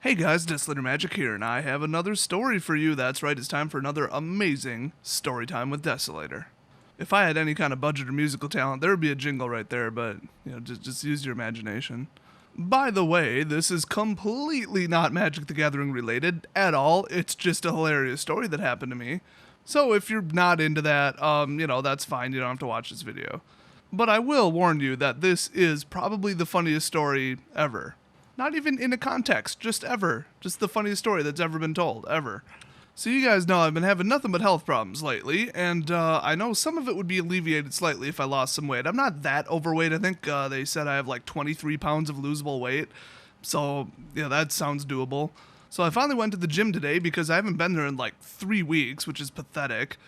Hey guys, Dislitter Magic here, and I have another story for you. That's right, it's time for another amazing story time with Desolator. If I had any kind of budget or musical talent, there would be a jingle right there, but just use your imagination. By the way, this is completely not Magic the Gathering related at all. It's just a hilarious story that happened to me. So if you're not into that, that's fine. You don't have to watch this video. But I will warn you that this is probably the funniest story ever. Not even in a context, just ever. Just the funniest story that's ever been told, ever. So you guys know I've been having nothing but health problems lately, and I know some of it would be alleviated slightly if I lost some weight. I'm not that overweight. I think they said I have like 23 pounds of losable weight. So, yeah, that sounds doable. So I finally went to the gym today because I haven't been there in like 3 weeks, which is pathetic.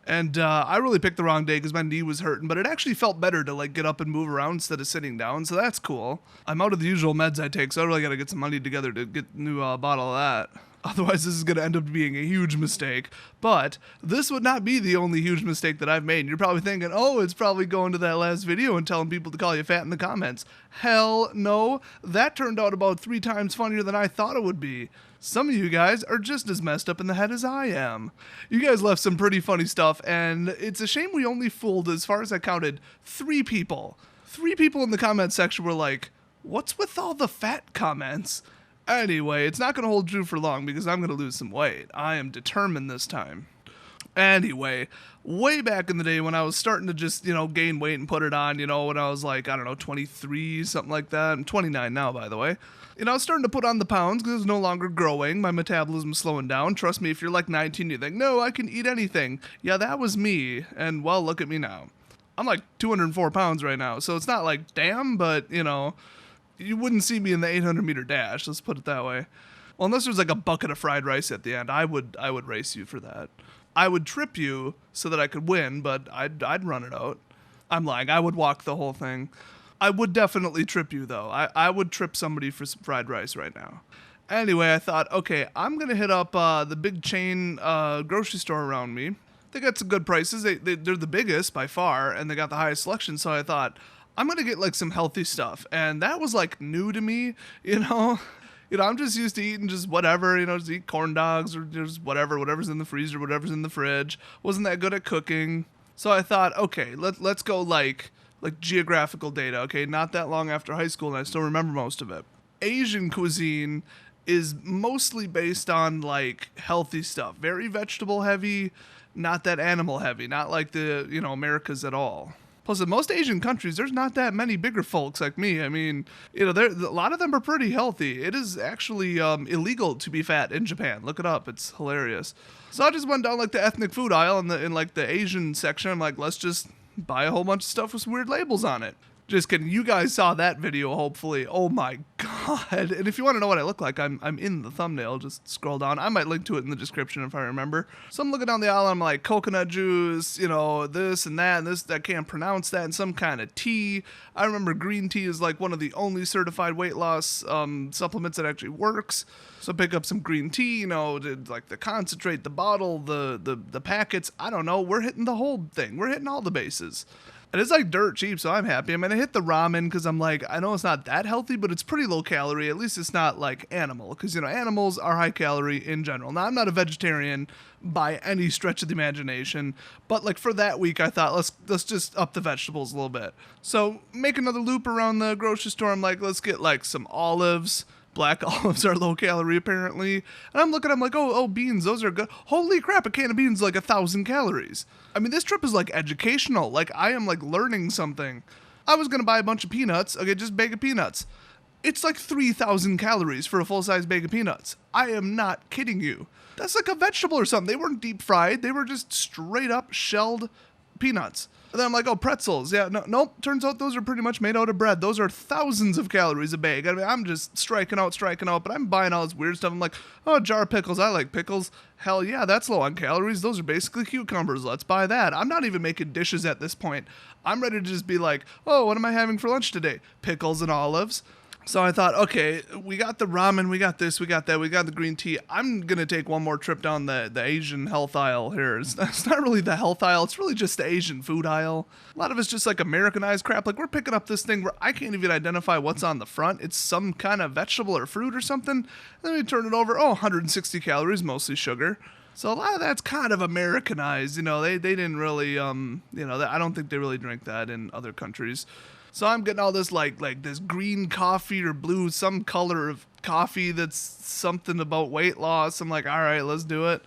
And I really picked the wrong day because my knee was hurting, but it actually felt better to like get up and move around instead of sitting down, so that's cool. I'm out of the usual meds I take, so I really gotta get some money together to get a new bottle of that. Otherwise, this is gonna end up being a huge mistake. But this would not be the only huge mistake that I've made. And you're probably thinking, oh, it's probably going to that last video and telling people to call you fat in the comments. Hell no. That turned out about 3 times funnier than I thought it would be. Some of you guys are just as messed up in the head as I am. You guys left some pretty funny stuff, and it's a shame we only fooled, as far as I counted, 3 people. 3 people in the comment section were like, what's with all the fat comments? Anyway, it's not going to hold true for long because I'm going to lose some weight. I am determined this time. Anyway, way back in the day when I was starting to just, gain weight and put it on, when I was like, 23, something like that. I'm 29 now, by the way. I was starting to put on the pounds because it was no longer growing. My metabolism's slowing down. Trust me, if you're like 19, you think, no, I can eat anything. Yeah, that was me. And, well, look at me now. I'm like 204 pounds right now. So it's not like, damn, but, you wouldn't see me in the 800-meter dash. Let's put it that way. Well, unless there's like a bucket of fried rice at the end, I would race you for that. I would trip you so that I could win, but I'd run it out. I'm lying. I would walk the whole thing. I would definitely trip you, though. I would trip somebody for some fried rice right now. Anyway, I thought, okay, I'm going to hit up the big chain grocery store around me. They got some good prices. They're the biggest by far, and they got the highest selection, so I thought, I'm going to get like some healthy stuff. And that was like new to me, I'm just used to eating just whatever, just eat corn dogs or just whatever's in the freezer, whatever's in the fridge. Wasn't that good at cooking. So I thought, okay, let's go like geographical data, okay? Not that long after high school, and I still remember most of it. Asian cuisine is mostly based on like healthy stuff. Very vegetable heavy, not that animal heavy, not like the, Americas at all. Plus, in most Asian countries, there's not that many bigger folks like me. I mean, a lot of them are pretty healthy. It is actually illegal to be fat in Japan. Look it up. It's hilarious. So I just went down like the ethnic food aisle in like the Asian section. I'm like, let's just buy a whole bunch of stuff with some weird labels on it. Just kidding. You guys saw that video, hopefully. Oh my god. And if you want to know what I look like, I'm in the thumbnail. Just scroll down. I might link to it in the description if I remember. So I'm looking down the aisle and I'm like, coconut juice, this and that, and this, I can't pronounce that, and some kind of tea. I remember green tea is like one of the only certified weight loss supplements that actually works. So pick up some green tea, like the concentrate, the bottle, the packets. I don't know. We're hitting the whole thing. We're hitting all the bases. And it's like dirt cheap, so I'm happy. I mean, I hit the ramen because I'm like, I know it's not that healthy, but it's pretty low calorie. At least it's not like animal, because, animals are high calorie in general. Now, I'm not a vegetarian by any stretch of the imagination, but like for that week, I thought, let's just up the vegetables a little bit. So make another loop around the grocery store. I'm like, let's get like some olives. Black olives are low calorie apparently. And I'm like, oh, beans, those are good. Holy crap, a can of beans is like 1,000 calories. I mean, this trip is like educational. Like I am like learning something. I was going to buy a bunch of peanuts. Okay, just bag of peanuts. It's like 3,000 calories for a full-size bag of peanuts. I am not kidding you. That's like a vegetable or something. They weren't deep fried. They were just straight up shelled peanuts. And then I'm like, oh, pretzels. Yeah, nope. Turns out those are pretty much made out of bread. Those are thousands of calories a bag. I mean, I'm just striking out, but I'm buying all this weird stuff. I'm like, oh, jar of pickles. I like pickles. Hell yeah, that's low on calories. Those are basically cucumbers. Let's buy that. I'm not even making dishes at this point. I'm ready to just be like, oh, what am I having for lunch today? Pickles and olives. So I thought, okay, we got the ramen, we got this, we got that, we got the green tea. I'm gonna take one more trip down the Asian health aisle here. It's not really the health aisle, it's really just the Asian food aisle. A lot of it's just like Americanized crap. Like we're picking up this thing where I can't even identify what's on the front. It's some kind of vegetable or fruit or something. And then we turn it over, 160 calories, mostly sugar. So a lot of that's kind of Americanized. They didn't really, I don't think they really drink that in other countries. So I'm getting all this like this green coffee or blue, some color of coffee that's something about weight loss. I'm like, all right, let's do it.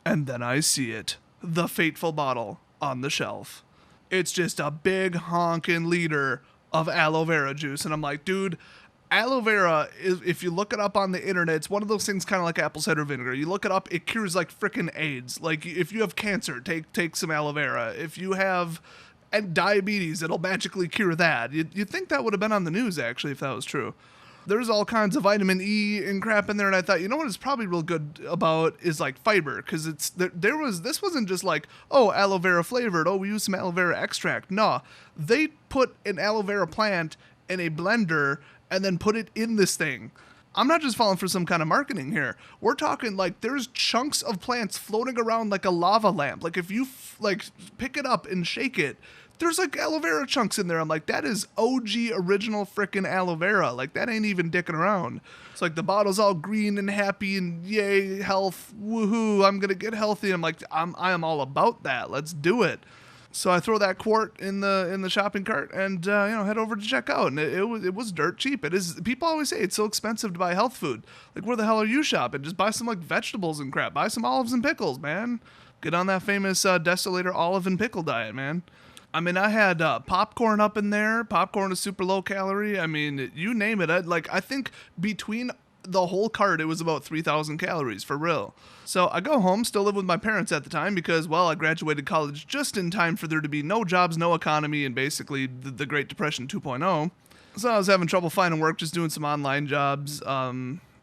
And then I see it, the fateful bottle on the shelf. It's just a big honking liter of aloe vera juice. And I'm like, dude, aloe vera, if you look it up on the internet, it's one of those things kind of like apple cider vinegar. You look it up, it cures like frickin' AIDS. Like if you have cancer, take some aloe vera. If you have diabetes, it'll magically cure that. You'd think that would have been on the news, actually, if that was true. There's all kinds of vitamin E and crap in there, and I thought, what it's probably real good about is like fiber, because this wasn't just like, aloe vera flavored, we use some aloe vera extract. No, they put an aloe vera plant in a blender and then put it in this thing. I'm not just falling for some kind of marketing here. We're talking like there's chunks of plants floating around like a lava lamp. Like if you pick it up and shake it, there's like aloe vera chunks in there. I'm like, that is OG original frickin' aloe vera. Like that ain't even dicking around. It's like the bottle's all green and happy and yay, health, woohoo, I'm gonna get healthy. I'm like, I am all about that. Let's do it. So I throw that quart in the shopping cart and head over to check out. And it was dirt cheap. It is. People always say it's so expensive to buy health food. Like, where the hell are you shopping? Just buy some like vegetables and crap. Buy some olives and pickles, man. Get on that famous Desolator olive and pickle diet, man. I mean, I had popcorn up in there. Popcorn is super low calorie. I mean, you name it. I think between the whole cart, it was about 3,000 calories for real. So I go home, still live with my parents at the time because, I graduated college just in time for there to be no jobs, no economy, and basically the Great Depression 2.0. So I was having trouble finding work, just doing some online jobs.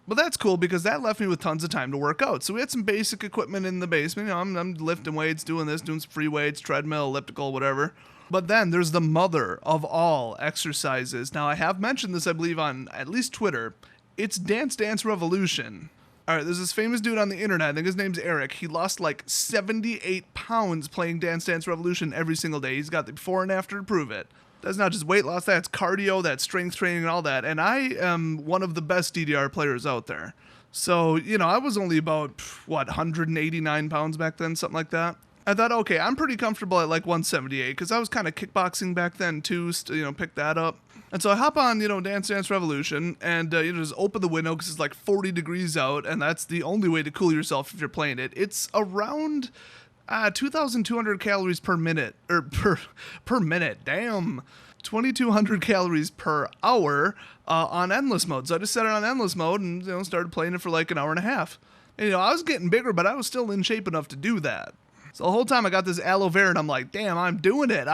But that's cool because that left me with tons of time to work out. So we had some basic equipment in the basement. I'm lifting weights, doing some free weights, treadmill, elliptical, whatever. But then there's the mother of all exercises. Now I have mentioned this, I believe, on at least Twitter. It's Dance Dance Revolution. All right, there's this famous dude on the internet. I think his name's Eric. He lost like 78 pounds playing Dance Dance Revolution every single day. He's got the before and after to prove it. That's not just weight loss, that's cardio, that's strength training and all that. And I am one of the best DDR players out there. So, I was only about, 189 pounds back then, something like that. I thought, okay, I'm pretty comfortable at like 178 because I was kind of kickboxing back then too, pick that up. And so I hop on, Dance Dance Revolution and, just open the window because it's like 40 degrees out and that's the only way to cool yourself if you're playing it. It's around 2,200 calories per minute, or per minute, damn. 2,200 calories per hour on endless mode. So I just set it on endless mode and, started playing it for like an hour and a half. And, I was getting bigger, but I was still in shape enough to do that. So the whole time I got this aloe vera and I'm like, damn, I'm doing it.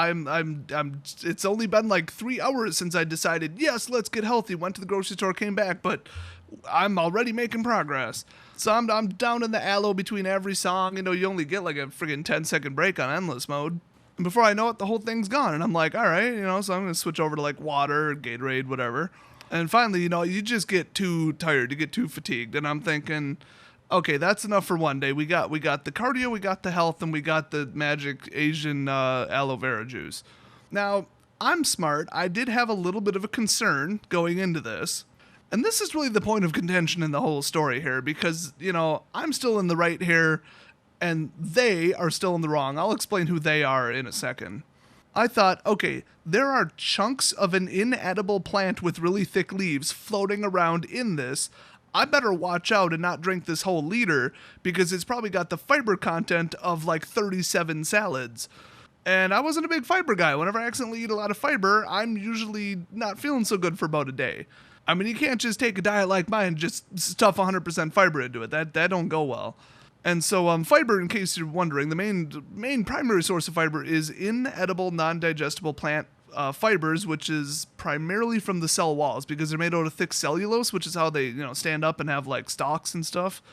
It's only been like 3 hours since I decided, yes, let's get healthy. Went to the grocery store, came back, but I'm already making progress. So I'm down in the aloe between every song. You only get like a friggin' 10-second break on endless mode. And before I know it, the whole thing's gone. And I'm like, all right, so I'm going to switch over to like water, Gatorade, whatever. And finally, you just get too tired, you get too fatigued. And I'm thinking, okay, that's enough for one day. We got the cardio, we got the health, and we got the magic Asian aloe vera juice. Now, I'm smart. I did have a little bit of a concern going into this. And this is really the point of contention in the whole story here because, I'm still in the right here and they are still in the wrong. I'll explain who they are in a second. I thought, okay, there are chunks of an inedible plant with really thick leaves floating around in this. I better watch out and not drink this whole liter because it's probably got the fiber content of like 37 salads. And I wasn't a big fiber guy. Whenever I accidentally eat a lot of fiber, I'm usually not feeling so good for about a day. I mean, you can't just take a diet like mine and just stuff 100% fiber into it. That don't go well. And so fiber, in case you're wondering, the main primary source of fiber is inedible, non-digestible plant fibers, which is primarily from the cell walls because they're made out of thick cellulose, which is how they stand up and have like stalks and stuff.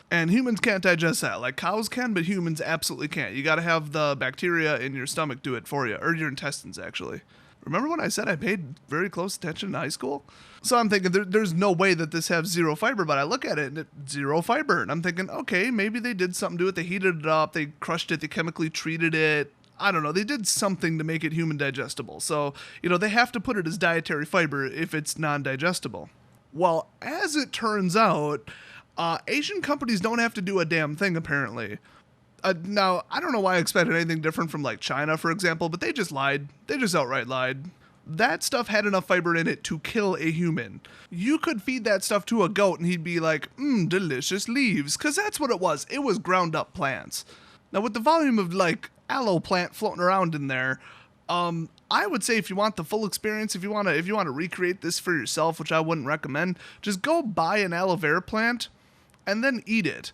And humans can't digest that. Like cows can, but humans absolutely can't. You got to have the bacteria in your stomach do it for you, or your intestines actually. Remember when I said I paid very close attention in high school? So I'm thinking there's no way that this has zero fiber, but I look at it and it's zero fiber. And I'm thinking, okay, maybe they did something to it. They heated it up, they crushed it, they chemically treated it. I don't know. They did something to make it human digestible. So, they have to put it as dietary fiber if it's non-digestible. Well, as it turns out, Asian companies don't have to do a damn thing, apparently. Now, I don't know why I expected anything different from like China, for example, but they just lied. They just outright lied. That stuff had enough fiber in it to kill a human. You could feed that stuff to a goat and he'd be like, delicious leaves, because that's what it was. It was ground up plants. Now, with the volume of like aloe plant floating around in there, I would say if you want the full experience, if you want to recreate this for yourself, which I wouldn't recommend, just go buy an aloe vera plant and then eat it.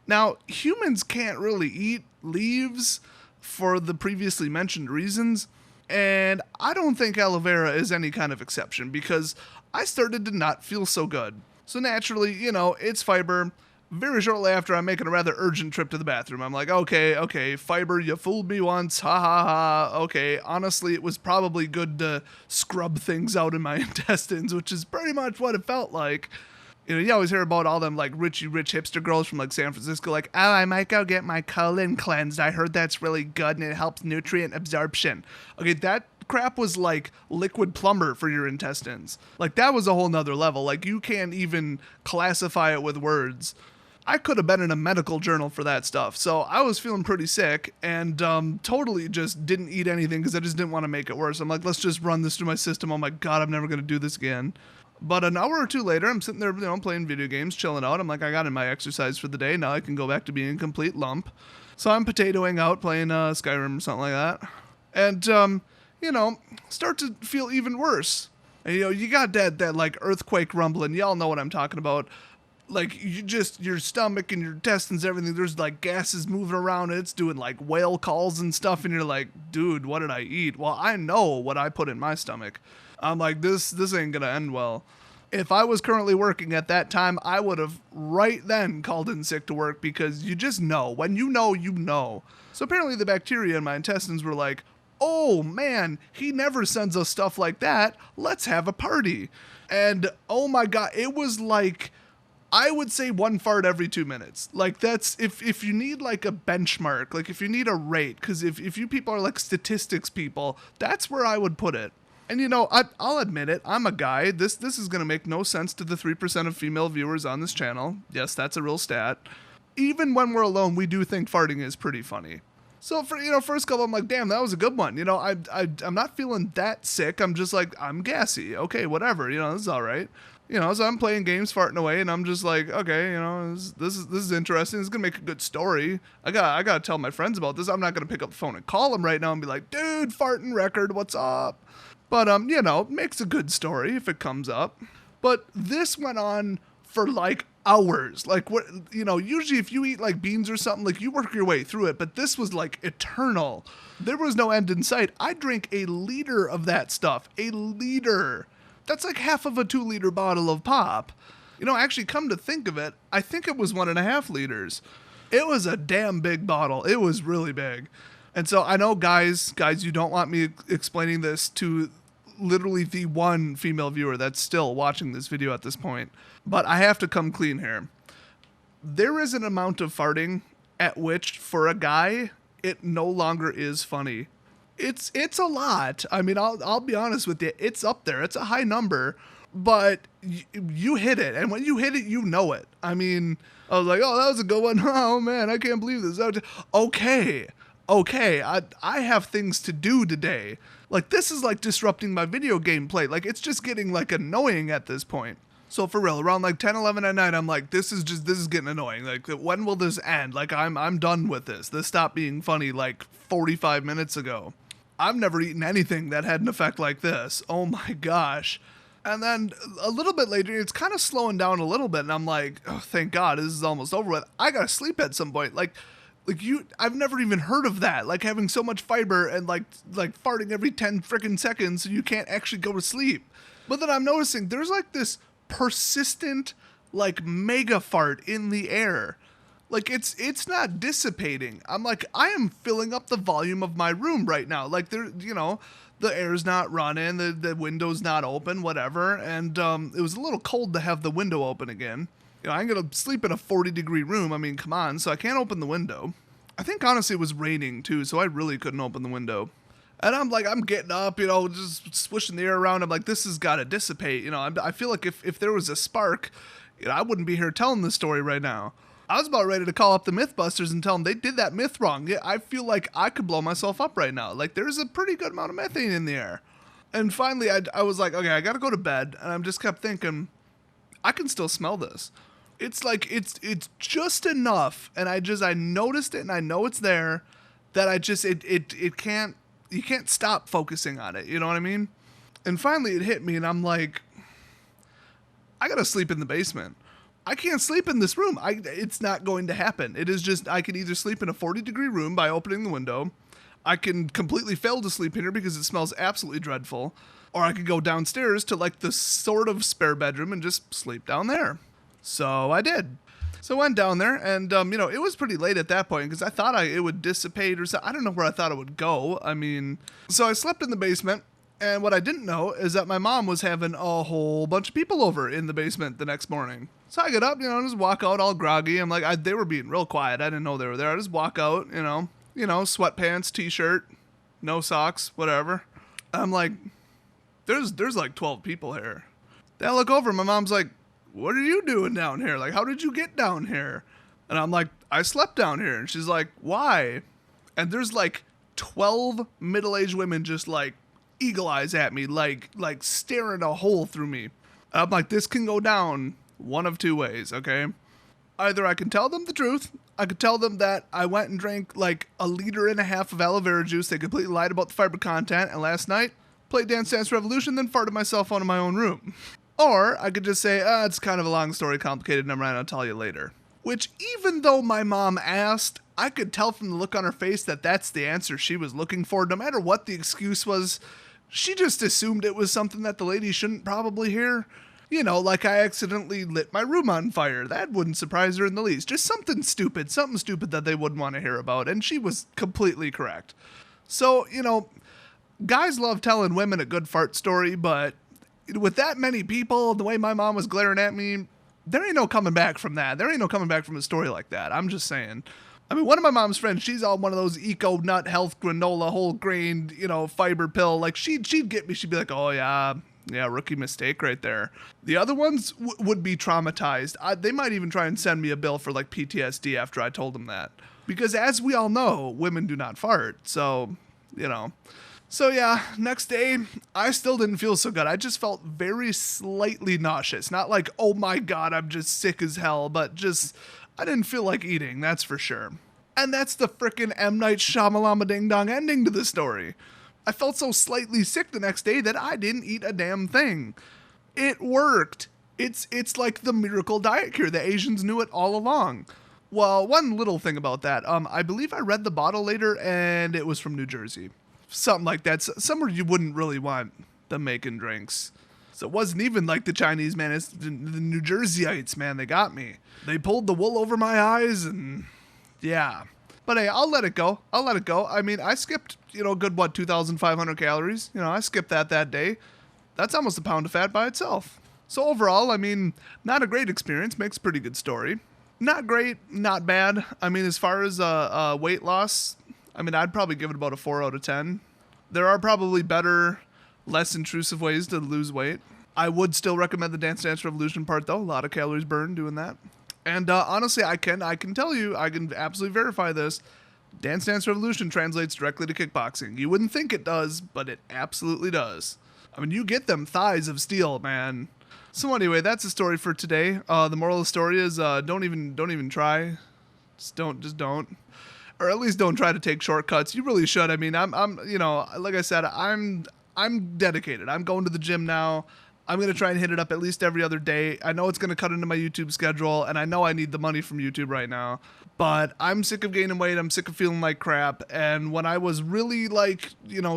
Now, humans can't really eat leaves for the previously mentioned reasons, and I don't think aloe vera is any kind of exception because I started to not feel so good. So naturally, it's fiber. Very shortly after, I'm making a rather urgent trip to the bathroom. I'm like, okay, fiber, you fooled me once, ha ha ha. Okay, honestly, it was probably good to scrub things out in my intestines, which is pretty much what it felt like. You always hear about all them like rich hipster girls from like San Francisco, like, oh, I might go get my colon cleansed. I heard that's really good and it helps nutrient absorption. Okay, that crap was like liquid plumber for your intestines. Like that was a whole nother level. Like you can't even classify it with words. I could have been in a medical journal for that stuff. So I was feeling pretty sick and totally just didn't eat anything because I just didn't want to make it worse. I'm like, let's just run this through my system. Oh my God, I'm never going to do this again. But an hour or two later, I'm sitting there, playing video games, chilling out. I'm like, I got in my exercise for the day. Now I can go back to being a complete lump. So I'm potatoing out, playing Skyrim or something like that. And, start to feel even worse. And, you got that like earthquake rumbling. Y'all know what I'm talking about. Like, your stomach and your intestines, everything, there's like gases moving around. And it's doing like whale calls and stuff. And you're like, dude, what did I eat? Well, I know what I put in my stomach. I'm like, this ain't gonna end well. If I was currently working at that time, I would have right then called in sick to work because you just know. When you know, you know. So apparently the bacteria in my intestines were like, oh man, he never sends us stuff like that. Let's have a party. And oh my God, it was like, I would say one fart every 2 minutes. Like that's, if you need like a benchmark, like if you need a rate, because if you people are like statistics people, that's where I would put it. And I'll admit it, I'm a guy. This is going to make no sense to the 3% of female viewers on this channel. Yes, that's a real stat. Even when we're alone, we do think farting is pretty funny. So for, first couple, I'm like, damn, that was a good one. I'm not feeling that sick. I'm just like, I'm gassy. Okay, whatever. This is all right. So I'm playing games, farting away, and I'm just like, okay, this is interesting. This is gonna make a good story. I gotta tell my friends about this. I'm not gonna pick up the phone and call them right now and be like, dude, farting record, what's up? But makes a good story if it comes up. But this went on for like hours. Like what, usually if you eat like beans or something, like you work your way through it, but this was like eternal. There was no end in sight. I drank a liter of that stuff. A liter. That's like half of a 2-liter bottle of pop. Actually come to think of it, I think it was 1.5 liters. It was a damn big bottle. It was really big. And so I know guys, you don't want me explaining this to literally the one female viewer that's still watching this video at this point, but I have to come clean here. There is an amount of farting at which, for a guy, it no longer is funny. It's a lot. I mean, I'll be honest with you. It's up there. It's a high number, but you hit it. And when you hit it, you know it. I mean, I was like, oh, that was a good one. Oh man, I can't believe this. Okay, I have things to do today. Like this is like disrupting my video game play. Like it's just getting like annoying at this point. So for real, around like 10, 11 at night, I'm like, this is getting annoying. Like when will this end? Like I'm done with this. This stopped being funny like 45 minutes ago. I've never eaten anything that had an effect like this. Oh my gosh. And then a little bit later, it's kind of slowing down a little bit. And I'm like, oh, thank God, this is almost over with. I got to sleep at some point. I've never even heard of that. Like having so much fiber and like farting every 10 freaking seconds so you can't actually go to sleep. But then I'm noticing there's like this persistent like mega fart in the air. Like it's not dissipating. I'm like, I am filling up the volume of my room right now. Like The air's not running, the window's not open, whatever. And it was a little cold to have the window open again. You know, I'm going to sleep in a 40-degree room. I mean, come on. So I can't open the window. I think honestly it was raining too, so I really couldn't open the window. And I'm getting up, just swishing the air around. I'm like, this has got to dissipate. I feel like if there was a spark, I wouldn't be here telling this story right now. I was about ready to call up the Mythbusters and tell them they did that myth wrong. Yeah, I feel like I could blow myself up right now. Like, there's a pretty good amount of methane in the air. And finally, I was like, okay, I got to go to bed. And I just kept thinking, I can still smell this. It's like, it's just enough. And I noticed it and I know it's there that you can't stop focusing on it. You know what I mean? And finally it hit me and I'm like, I got to sleep in the basement. I can't sleep in this room. It's not going to happen. It is just, I can either sleep in a 40-degree room by opening the window. I can completely fail to sleep in here because it smells absolutely dreadful. Or I could go downstairs to like the sort of spare bedroom and just sleep down there. So I did. So I went down there and, it was pretty late at that point because I thought it would dissipate or something. I don't know where I thought it would go. I mean, so I slept in the basement. And what I didn't know is that my mom was having a whole bunch of people over in the basement the next morning. So I get up, just walk out all groggy. I'm like, they were being real quiet. I didn't know they were there. I just walk out, sweatpants, t-shirt, no socks, whatever. I'm like, there's like 12 people here. Then I look over, my mom's like, what are you doing down here? Like, how did you get down here? And I'm like, I slept down here. And she's like, why? And there's like 12 middle-aged women just like eagle eyes at me, like staring a hole through me. I'm like, this can go down one of two ways, okay? Either I can tell them the truth. I could tell them that I went and drank like 1.5 liters of aloe vera juice. They completely lied about the fiber content. And last night, played Dance Dance Revolution, then farted myself out of my own room. Or I could just say, it's kind of a long story, complicated, never mind, I'll tell you later. Which, even though my mom asked, I could tell from the look on her face that that's the answer she was looking for. No matter what the excuse was, she just assumed it was something that the lady shouldn't probably hear. Like I accidentally lit my room on fire. That wouldn't surprise her in the least. Just something stupid that they wouldn't want to hear about. And she was completely correct. So, guys love telling women a good fart story, but with that many people, the way my mom was glaring at me, there ain't no coming back from that. There ain't no coming back from a story like that. I'm just saying. I mean, one of my mom's friends, she's all one of those eco nut health granola whole grain, fiber pill. Like she'd get me. She'd be like, oh yeah, rookie mistake right there. The other ones would be traumatized. They might even try and send me a bill for like PTSD after I told them that. Because as we all know, women do not fart. So, So yeah, next day, I still didn't feel so good. I just felt very slightly nauseous. Not like, oh my God, I'm just sick as hell, but just, I didn't feel like eating, that's for sure. And that's the frickin' M. Night Shyamalama Ding Dong ending to the story. I felt so slightly sick the next day that I didn't eat a damn thing. It worked. It's like the miracle diet cure. The Asians knew it all along. Well, one little thing about that, I believe I read the bottle later and it was from New Jersey. Something like that. Somewhere you wouldn't really want them making drinks. So it wasn't even like the Chinese, man. It's the New Jerseyites, man. They got me. They pulled the wool over my eyes and yeah. But hey, I'll let it go. I mean, I skipped, a good, 2,500 calories. I skipped that day. That's almost a pound of fat by itself. So overall, I mean, not a great experience. Makes a pretty good story. Not great, not bad. I mean, as far as weight loss, I mean, I'd probably give it about a 4 out of 10. There are probably better, less intrusive ways to lose weight. I would still recommend the Dance Dance Revolution part, though. A lot of calories burned doing that. And honestly, I can tell you, I can absolutely verify this. Dance Dance Revolution translates directly to kickboxing. You wouldn't think it does, but it absolutely does. I mean, you get them thighs of steel, man. So anyway, that's the story for today. The moral of the story is don't even try. Just don't. Or at least don't try to take shortcuts. You really should. I mean, I'm like I said, I'm dedicated. I'm going to the gym now. I'm going to try and hit it up at least every other day. I know it's going to cut into my YouTube schedule, and I know I need the money from YouTube right now. But I'm sick of gaining weight. I'm sick of feeling like crap. And when I was really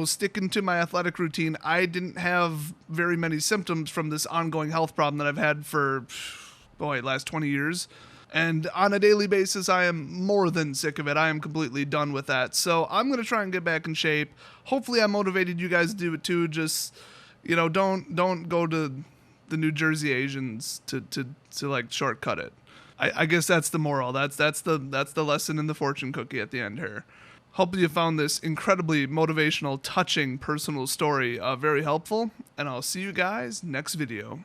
sticking to my athletic routine, I didn't have very many symptoms from this ongoing health problem that I've had for, last 20 years. And on a daily basis, I am more than sick of it. I am completely done with that. So I'm going to try and get back in shape. Hopefully I motivated you guys to do it too. Just, don't go to the New Jersey Asians to like shortcut it. I guess that's the moral. That's the lesson in the fortune cookie at the end here. Hope you found this incredibly motivational, touching, personal story very helpful, and I'll see you guys next video.